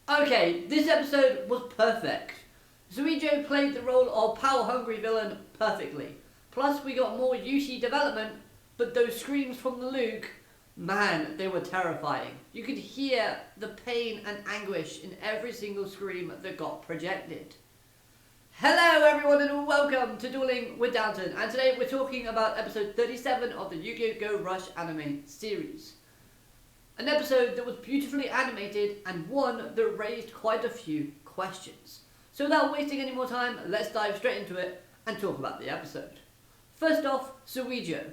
Okay, this episode was perfect. Yugioh played the role of power-hungry villain perfectly. Plus, we got more Yushi development, but those screams from the Luke, man, they were terrifying. You could hear the pain and anguish in every single scream that got projected. Hello everyone and welcome to Dueling with Downton, and today we're talking about episode 37 of the Yugioh Go Rush anime series. An episode that was beautifully animated and one that raised quite a few questions. So without wasting any more time, let's dive straight into it and talk about the episode. First off, Yugioh.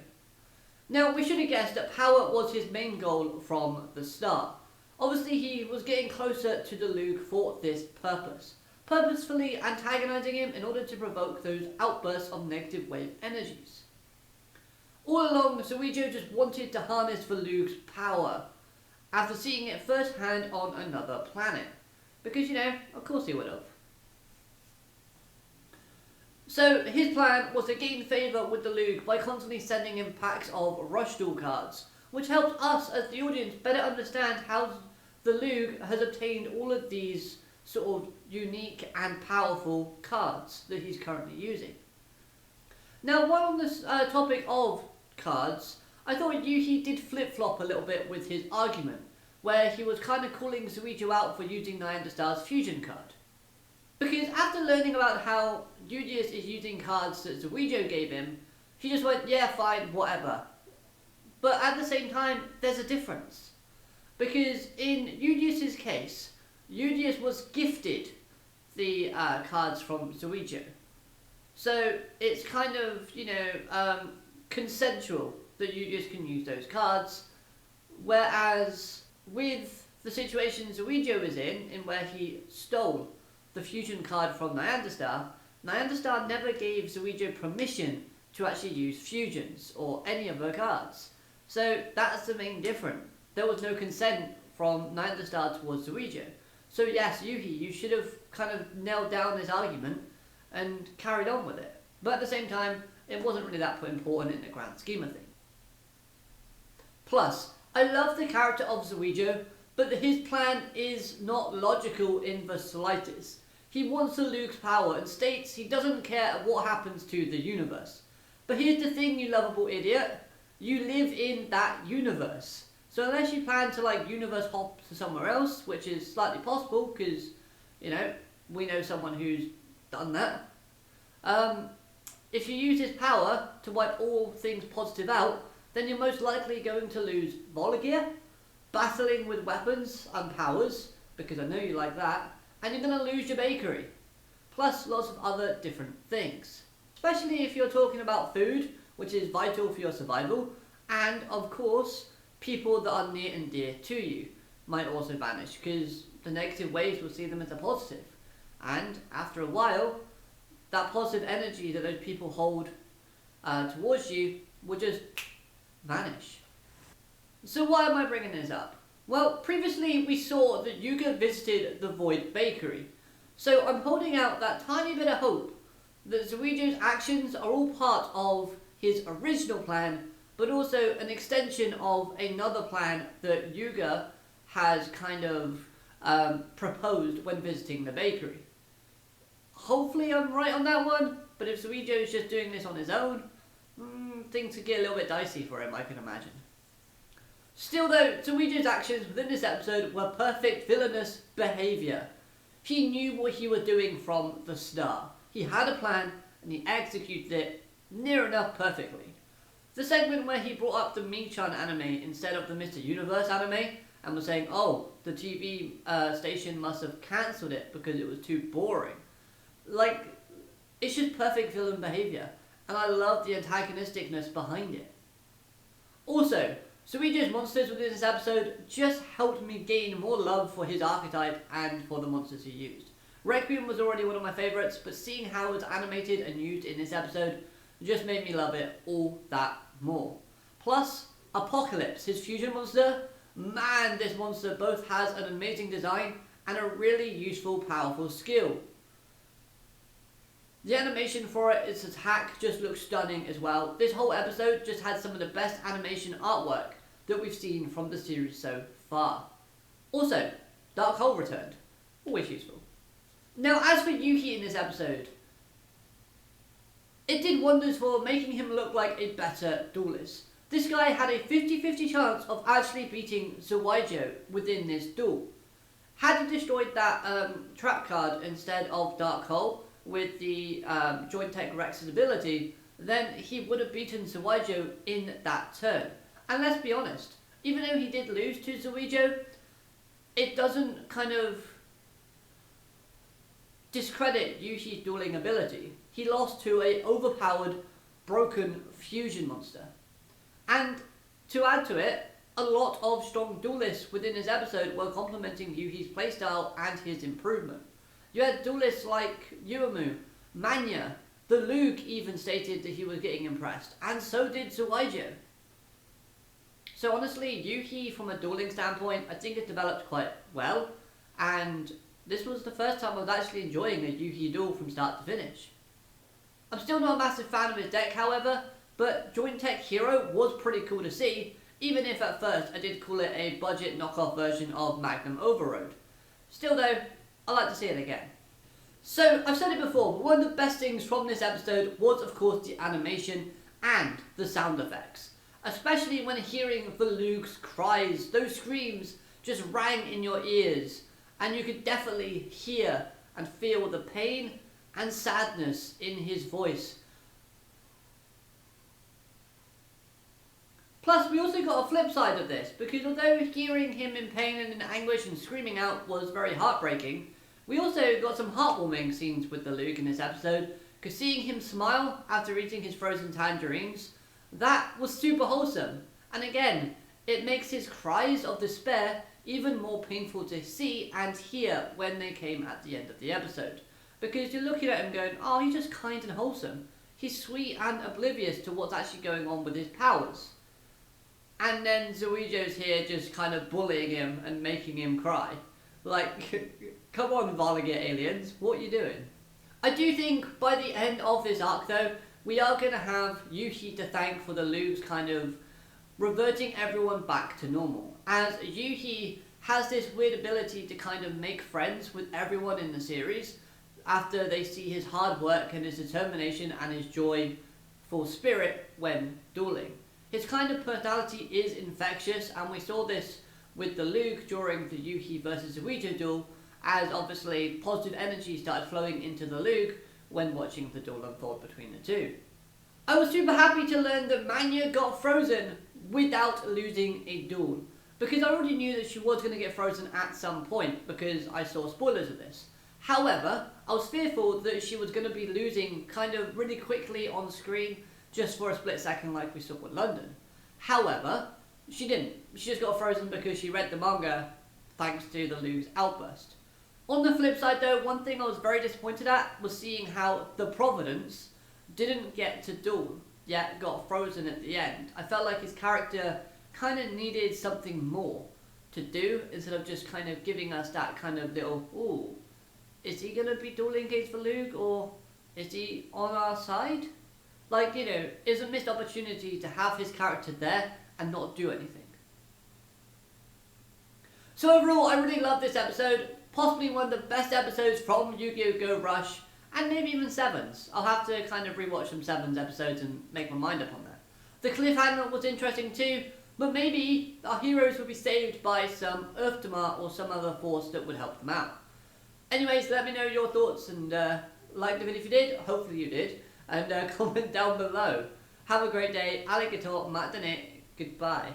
Now we should have guessed that power was his main goal from the start. Obviously he was getting closer to the Luke for this purpose, purposefully antagonizing him in order to provoke those outbursts of negative wave energies. All along, Yugioh just wanted to harness the Luke's power, after seeing it firsthand on another planet. Because, of course he would have. So, his plan was to gain favour with the Luke by constantly sending him packs of Rush Duel cards, which helped us as the audience better understand how the Luke has obtained all of these sort of unique and powerful cards that he's currently using. Now, while on this topic of cards, I thought Yuhi did flip-flop a little bit with his argument, where he was kind of calling Yugioh out for using Star's fusion card. Because after learning about how Yugioh is using cards that Yugioh gave him, he just went, yeah, fine, whatever. But at the same time, there's a difference. Because in Yugioh's case, Yugioh was gifted the cards from Yugioh. So it's kind of, consensual that Yugioh can use those cards, whereas with the situation Yugioh is in where he stole the fusion card from Star never gave Yugioh permission to actually use fusions or any of her cards. So that's the main difference. There was no consent from Star towards Yugioh. So yes, Yuhi, you should have kind of nailed down this argument and carried on with it. But at the same time, it wasn't really that important in the grand scheme of things. Plus, I love the character of Yugioh, but his plan is not logical in the slightest. He wants the Luke's power and states he doesn't care what happens to the universe. But here's the thing, you lovable idiot. You live in that universe. So unless you plan to universe hop to somewhere else, which is slightly possible because, we know someone who's done that. If you use his power to wipe all things positive out, then you're most likely going to lose Volgear, battling with weapons and powers, because I know you like that, and you're going to lose your bakery. Plus lots of other different things. Especially if you're talking about food, which is vital for your survival, and of course, people that are near and dear to you might also vanish, because the negative waves will see them as a positive. And after a while, that positive energy that those people hold towards you will just vanish. So why am I bringing this up? Well, previously we saw that Yuga visited the Void Bakery. So I'm holding out that tiny bit of hope that Yugioh's actions are all part of his original plan, but also an extension of another plan that Yuga has kind of proposed when visiting the bakery. Hopefully I'm right on that one, but if Yugioh is just doing this on his own, things could get a little bit dicey for him, I can imagine. Still though, Yugioh's actions within this episode were perfect villainous behaviour. He knew what he was doing from the start. He had a plan and he executed it near enough perfectly. The segment where he brought up the Mii-chan anime instead of the Mr. Universe anime and was saying, oh, the TV station must have cancelled it because it was too boring. It's just perfect villain behaviour, and I love the antagonisticness behind it. Also, Yugioh's monsters within this episode just helped me gain more love for his archetype and for the monsters he used. Requiem was already one of my favourites, but seeing how it was animated and used in this episode just made me love it all that more. Plus, Apocalypse, his fusion monster, man, this monster both has an amazing design and a really useful, powerful skill. The animation for it, its attack, just looks stunning as well. This whole episode just had some of the best animation artwork that we've seen from the series so far. Also, Dark Hole returned. Always useful. Now, as for Yuki in this episode, it did wonders for making him look like a better duelist. This guy had a 50-50 chance of actually beating Yugioh within this duel. Had he destroyed that trap card instead of Dark Hole with the Joint Tech Rex's ability, then he would have beaten Yugioh in that turn. And let's be honest, even though he did lose to Yugioh, it doesn't kind of discredit Yushi's dueling ability. He lost to a overpowered, broken fusion monster. And to add to it, a lot of strong duelists within this episode were complimenting Yuhi's playstyle and his improvement. You had duelists like Yugioh, Manya, the Luke even stated that he was getting impressed, and so did Yugioh. So honestly, Yuhi from a dueling standpoint, I think it developed quite well, and this was the first time I was actually enjoying a Yuhi duel from start to finish. I'm still not a massive fan of his deck, however, but Joint Tech Hero was pretty cool to see, even if at first I did call it a budget knockoff version of Magnum Overload. Still though, I like to see it again. So, I've said it before, but one of the best things from this episode was of course the animation and the sound effects. Especially when hearing the Luke's cries, those screams just rang in your ears, and you could definitely hear and feel the pain and sadness in his voice. Plus, we also got a flip side of this, because although hearing him in pain and in anguish and screaming out was very heartbreaking, we also got some heartwarming scenes with the Luke in this episode, because seeing him smile after eating his frozen tangerines, that was super wholesome. And again, it makes his cries of despair even more painful to see and hear when they came at the end of the episode. Because you're looking at him going, oh, he's just kind and wholesome. He's sweet and oblivious to what's actually going on with his powers. And then Yugioh's here just kind of bullying him and making him cry. Like, come on, Varligate aliens, what are you doing? I do think by the end of this arc though, we are going to have Yuhi to thank for the Luke's kind of reverting everyone back to normal. As Yuhi has this weird ability to kind of make friends with everyone in the series after they see his hard work and his determination and his joyful spirit when dueling. His kind of personality is infectious, and we saw this with the Luke during the Yuhi versus Yugioh duel, as obviously positive energy started flowing into the Luke when watching the duel unfold between the two. I was super happy to learn that Manya got frozen without losing a duel, because I already knew that she was going to get frozen at some point because I saw spoilers of this. However, I was fearful that she was going to be losing kind of really quickly on screen just for a split second like we saw with London. However, she didn't. She just got frozen because she read the manga thanks to the Luke's outburst. On the flip side though, one thing I was very disappointed at was seeing how the Providence didn't get to duel, yet got frozen at the end. I felt like his character kind of needed something more to do instead of just kind of giving us that kind of little, ooh, is he going to be dueling against the Luke or is he on our side? Like, you know, it's a missed opportunity to have his character there and not do anything. So overall, I really love this episode. Possibly one of the best episodes from Yugioh Go Rush, and maybe even Sevens. I'll have to kind of rewatch some Sevens episodes and make my mind up on that. The cliffhanger was interesting too, but maybe our heroes would be saved by some Earth-Dama or some other force that would help them out. Anyways, let me know your thoughts and like the video if you did, hopefully you did, and comment down below. Have a great day, alligator, matane, goodbye.